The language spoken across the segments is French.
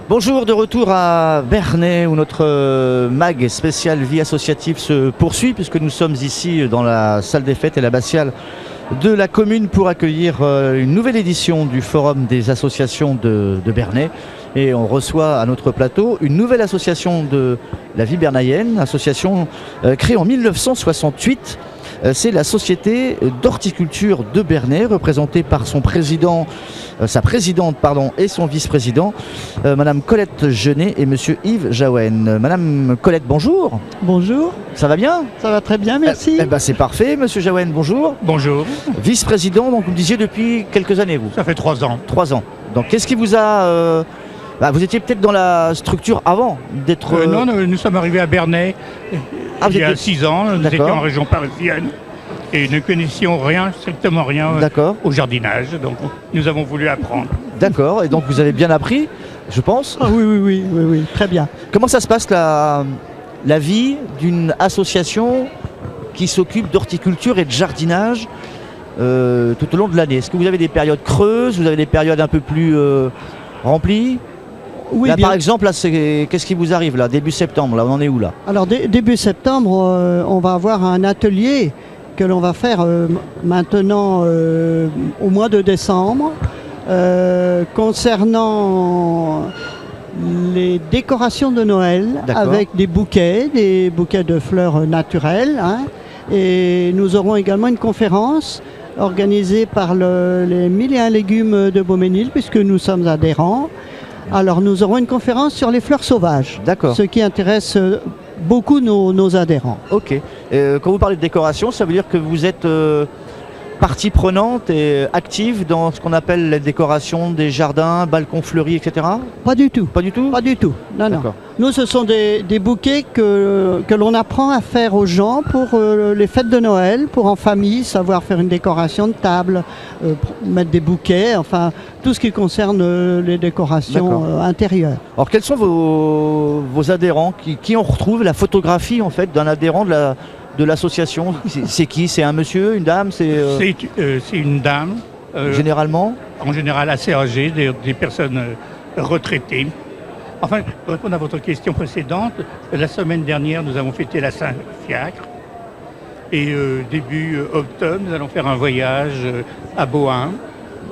Bonjour, de retour à Bernay où notre mag spécial vie associative se poursuit puisque nous sommes ici dans la salle des fêtes et l'abbatiale de la commune pour accueillir une nouvelle édition du Forum des associations de Bernay. Et on reçoit à notre plateau une nouvelle association de la vie bernayenne, association créée en 1968. C'est la Société d'horticulture de Bernay, représentée par son président, sa présidente et son vice-président, Madame Colette Genet et Monsieur Yves Jaouen. Madame Colette, bonjour. Bonjour. Ça va bien? Ça va très bien, merci. C'est parfait. Monsieur Jaouen, bonjour. Bonjour. Vice-président, donc vous me disiez depuis quelques années, vous? Ça fait 3 ans. 3 ans. Donc qu'est-ce qui vous a... vous étiez peut-être dans la structure avant d'être... Non, nous sommes arrivés à Bernay il y a 6 ans. Nous étions en région parisienne et ne connaissions rien, strictement rien au jardinage. Donc nous avons voulu apprendre. D'accord, et donc vous avez bien appris, je pense. Ah oui, très bien. Comment ça se passe la vie d'une association qui s'occupe d'horticulture et de jardinage tout au long de l'année? Est-ce que vous avez des périodes creuses, vous avez des périodes un peu plus remplies? Oui, là, bien. par exemple, là, qu'est-ce qui vous arrive là, début septembre? Là, on en est où là? Alors début septembre, on va avoir un atelier que l'on va faire maintenant au mois de décembre concernant les décorations de Noël avec des bouquets de fleurs naturelles. Et nous aurons également une conférence organisée par les 1001 légumes de Beaumesnil puisque nous sommes adhérents. Alors nous aurons une conférence sur les fleurs sauvages, ce qui intéresse beaucoup nos adhérents. Ok. Quand vous parlez de décoration, ça veut dire que vous êtes partie prenante et active dans ce qu'on appelle les décorations des jardins, balcons fleuris, etc. Pas du tout. Pas du tout? Pas du tout. Non. Nous, ce sont des bouquets que l'on apprend à faire aux gens pour les fêtes de Noël, pour en famille, savoir faire une décoration de table, mettre des bouquets, enfin tout ce qui concerne les décorations intérieures. Alors quels sont vos adhérents? Qui on retrouve la photographie en fait d'un adhérent de l'association? C'est qui? C'est un monsieur, une dame? C'est une dame. Généralement? En général assez âgée, des personnes retraitées. Enfin, pour répondre à votre question précédente, la semaine dernière, nous avons fêté la Saint-Fiacre. Et début octobre, nous allons faire un voyage à Bohain,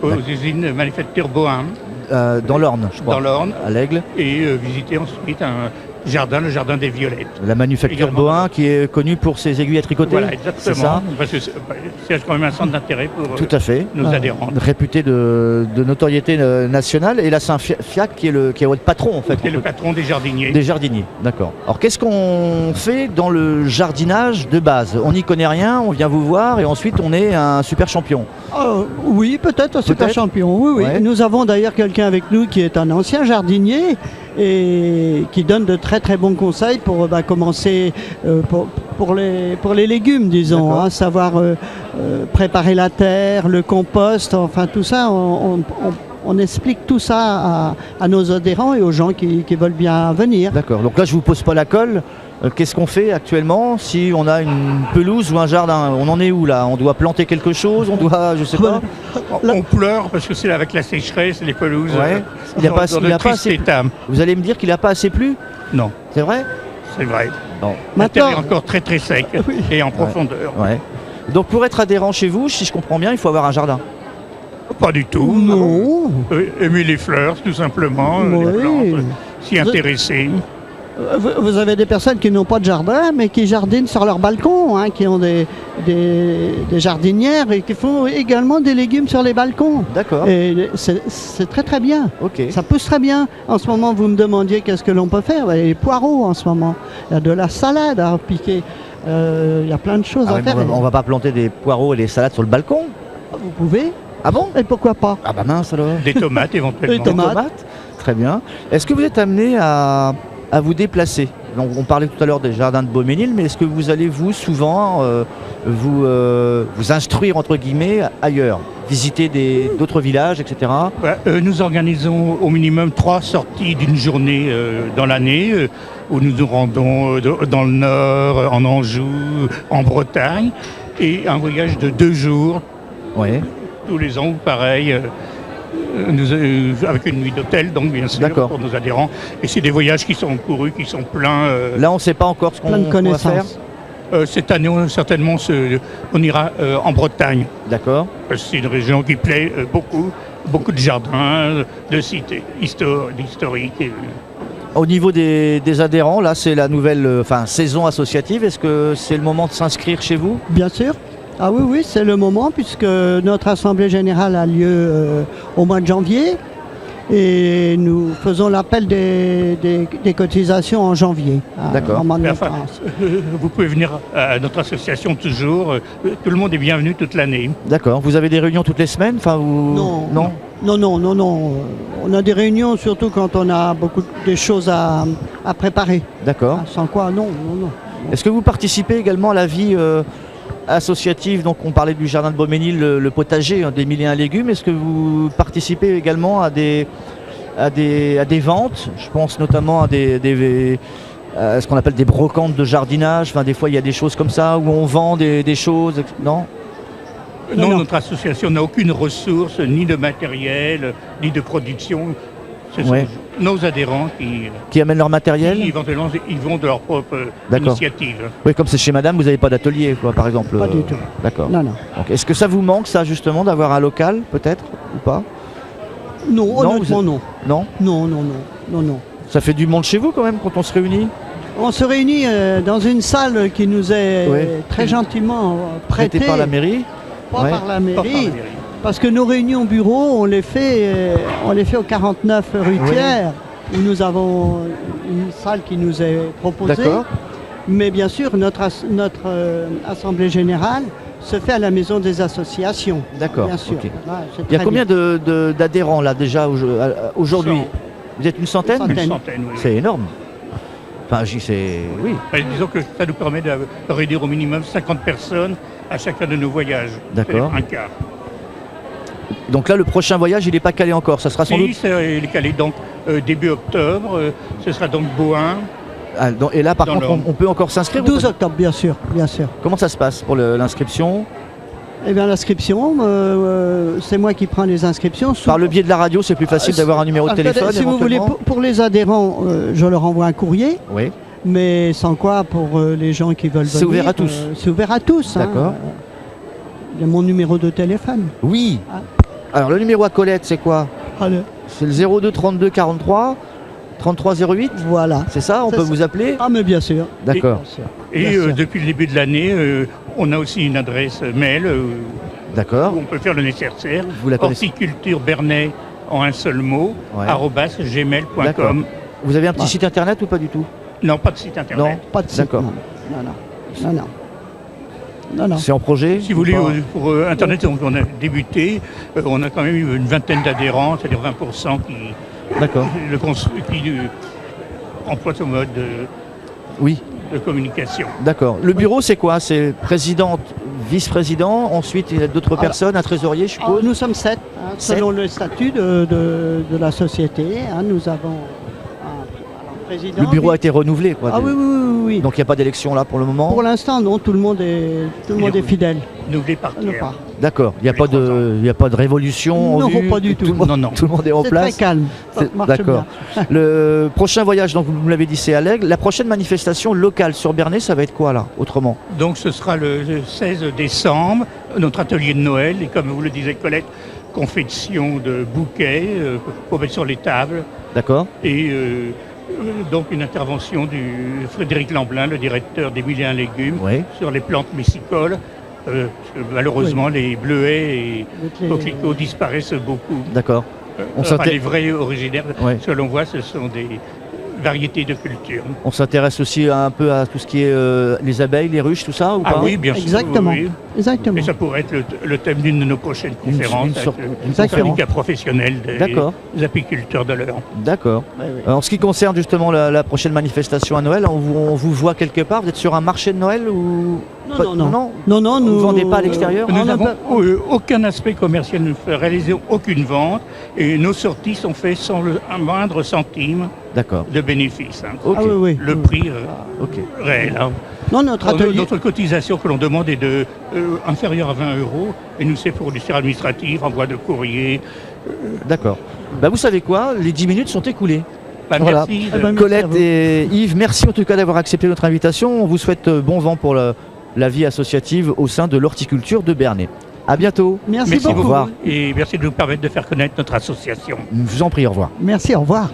aux usines manufactures Bohain. Dans l'Orne, je crois. Dans l'Orne. À l'Aigle. Et visiter ensuite un jardin, le jardin des Violettes. La manufacture Bohain qui est connue pour ses aiguilles à tricoter. Voilà, exactement. Ça, parce que c'est quand même un centre d'intérêt pour tout à fait. Nos adhérents. Réputé de notoriété nationale. Et la Saint-Fiacre qui est votre patron en fait. Qui est le patron des jardiniers. Des jardiniers, d'accord. Alors qu'est-ce qu'on fait dans le jardinage de base? On n'y connaît rien, on vient vous voir et ensuite on est un super champion. Oui, peut-être un super champion. Oui. Ouais. Nous avons d'ailleurs quelqu'un avec nous qui est un ancien jardinier et qui donne de très très bons conseils pour commencer pour les légumes, disons, savoir préparer la terre, le compost, enfin tout ça, on explique tout ça à nos adhérents et aux gens qui veulent bien venir. D'accord, donc là je vous pose pas la colle. Qu'est-ce qu'on fait actuellement si on a une pelouse ou un jardin? On en est où là? On doit planter quelque chose? On doit, je sais pas. On pleure parce que c'est avec la sécheresse, les pelouses. Il n'a pas assez. Vous allez me dire qu'il n'a pas assez plu? Non. C'est vrai? C'est vrai. Bon. La terre est encore très très sec et en profondeur. Donc pour être adhérent chez vous, si je comprends bien, il faut avoir un jardin? Pas du tout. Non. Aimer les fleurs, tout simplement. Les plantes, s'y intéresser. Vous avez des personnes qui n'ont pas de jardin, mais qui jardinent sur leur balcon, qui ont des jardinières et qui font également des légumes sur les balcons. D'accord. Et c'est très très bien. Okay. Ça pousse très bien. En ce moment, vous me demandiez qu'est-ce que l'on peut faire. Il y a les poireaux en ce moment. Il y a de la salade à piquer. Il y a plein de choses à faire. On va pas planter des poireaux et des salades sur le balcon? Vous pouvez. Ah bon? Et pourquoi pas? Ah bah mince alors. Des tomates éventuellement. Des tomates. Très bien. Est-ce que vous êtes amené à vous déplacer? Donc, on parlait tout à l'heure des jardins de Beaumesnil, mais est-ce que vous allez souvent vous instruire entre guillemets ailleurs, visiter d'autres villages, etc. Nous organisons au minimum 3 sorties d'une journée dans l'année, où nous nous rendons dans le Nord, en Anjou, en Bretagne, et un voyage de 2 jours, tous les ans, pareil, avec une nuit d'hôtel, donc bien sûr, pour nos adhérents. Et c'est des voyages qui sont courus, qui sont pleins. Là, on ne sait pas encore ce qu'on va faire. Cette année, certainement, on ira en Bretagne. D'accord. C'est une région qui plaît beaucoup. Beaucoup de jardins, de sites historiques. Au niveau des adhérents, là, c'est la nouvelle saison associative. Est-ce que c'est le moment de s'inscrire chez vous? Bien sûr. Ah oui, c'est le moment puisque notre assemblée générale a lieu au mois de janvier et nous faisons l'appel des cotisations en janvier. D'accord. Vous pouvez venir à notre association toujours. Tout le monde est bienvenu toute l'année. D'accord. Vous avez des réunions toutes les semaines? Non. On a des réunions surtout quand on a des choses à préparer. D'accord. Sans quoi, non. Est-ce que vous participez également à la vie associative? Donc on parlait du jardin de Beauménil, le potager des 1001 légumes. Est-ce que vous participez également à des ventes? Je pense notamment à ce qu'on appelle des brocantes de jardinage. Enfin, des fois il y a des choses comme ça où on vend des choses. Non? Non, notre association n'a aucune ressource, ni de matériel, ni de production. Ce sont nos adhérents qui amènent leur matériel. Qui éventuellement, ils vont de leur propre initiative. Oui, comme c'est chez madame, vous n'avez pas d'atelier, par exemple. Pas du tout. D'accord. Non. Donc, est-ce que ça vous manque, ça, justement, d'avoir un local, peut-être, ou pas? Non, honnêtement, non. Non. Ça fait du monde chez vous, quand même, quand on se réunit? On se réunit dans une salle qui nous est très gentiment prêtée. Par la mairie? Pas par la mairie. Parce que nos réunions bureaux, on les fait au 49 rue Thiers, où nous avons une salle qui nous est proposée. D'accord. Mais bien sûr, notre assemblée générale se fait à la maison des associations. D'accord. Bien sûr. Okay. Il y a combien d'adhérents là déjà aujourd'hui? Vous êtes une centaine? Une centaine, oui. C'est énorme. Enfin, oui. Disons que ça nous permet de réunir au minimum 50 personnes à chacun de nos voyages. D'accord. Un quart. Donc là, le prochain voyage, il n'est pas calé encore. Ça sera sans doute. Il est calé donc début octobre. Ce sera donc Bohain. Et là, par contre, on peut encore s'inscrire? 12 octobre, bien sûr. Comment ça se passe pour l'inscription? Eh bien, l'inscription, c'est moi qui prends les inscriptions. Par le biais de la radio, c'est plus facile d'avoir un numéro de téléphone? Si vous voulez, pour les adhérents, je leur envoie un courrier. Oui. Mais sans quoi, pour les gens qui veulent venir... C'est ouvert à tous? C'est ouvert à tous. D'accord. Il y a mon numéro de téléphone. Oui. Alors, le numéro à Colette, c'est quoi? C'est le 02 32 43 33 08? Voilà. C'est ça? On peut vous appeler? Ah, mais bien sûr. D'accord. Et depuis le début de l'année, on a aussi une adresse mail D'accord. où on peut faire le nécessaire. Vous la connaissez? Horticulture Bernay en un seul mot, @gmail.com. Vous avez un petit site internet ou pas du tout? Non, pas de site internet. Non, pas de site. D'accord. Non. C'est en projet? Si vous voulez, pour Internet, on a débuté. On a quand même eu une vingtaine d'adhérents, c'est-à-dire 20% qui emploient ce mode de communication. D'accord. Le bureau, c'est quoi? C'est présidente, vice-président, ensuite il y a d'autres personnes, un trésorier, je suppose? Nous sommes 7, selon le statut de la société. Nous avons un président. Le bureau a été renouvelé, quoi. Oui. Donc il n'y a pas d'élection là pour le moment? Pour l'instant, non, tout le monde est fidèle. Renouvelé par tiers. D'accord, il n'y a pas de révolution? Non, pas du tout. Tout le monde est en place? C'est très calme. D'accord. Le prochain voyage, donc vous me l'avez dit, c'est à l'Aigle. La prochaine manifestation locale sur Bernay, ça va être quoi là, autrement? Donc ce sera le 16 décembre, notre atelier de Noël, et comme vous le disait Colette, confection de bouquets pour mettre sur les tables. D'accord. Et donc une intervention du Frédéric Lamblin, le directeur des 1001 légumes, sur les plantes messicoles. Malheureusement, les bleuets et coquelicots disparaissent beaucoup. D'accord. Les vrais originaires, ce que l'on voit, ce sont des variétés de culture. On s'intéresse aussi un peu à tout ce qui est les abeilles, les ruches, tout ça, ou pas? Oui, bien sûr. Exactement. Oui. Exactement. Et ça pourrait être le thème d'une de nos prochaines conférences, une syndicat professionnel des apiculteurs de l'Eure. D'accord. En ce qui concerne justement la prochaine manifestation à Noël, on vous voit quelque part? Vous êtes sur un marché de Noël ou... Non, vous ne vendez pas à l'extérieur? Nous n'avons aucun aspect commercial, nous ne réalisons aucune vente et nos sorties sont faites sans un moindre centime de bénéfice. Okay. Le prix réel. Non, notre cotisation que l'on demande est inférieure à 20 € et nous c'est pour du service administratif, envoi de courrier. D'accord. Vous savez quoi, les 10 minutes sont écoulées. Voilà. Merci. Colette et Yves, merci en tout cas d'avoir accepté notre invitation. On vous souhaite bon vent pour la vie associative au sein de l'horticulture de Bernay. À bientôt. Merci beaucoup. Au revoir. Et merci de nous permettre de faire connaître notre association. Je vous en prie, au revoir. Merci, au revoir.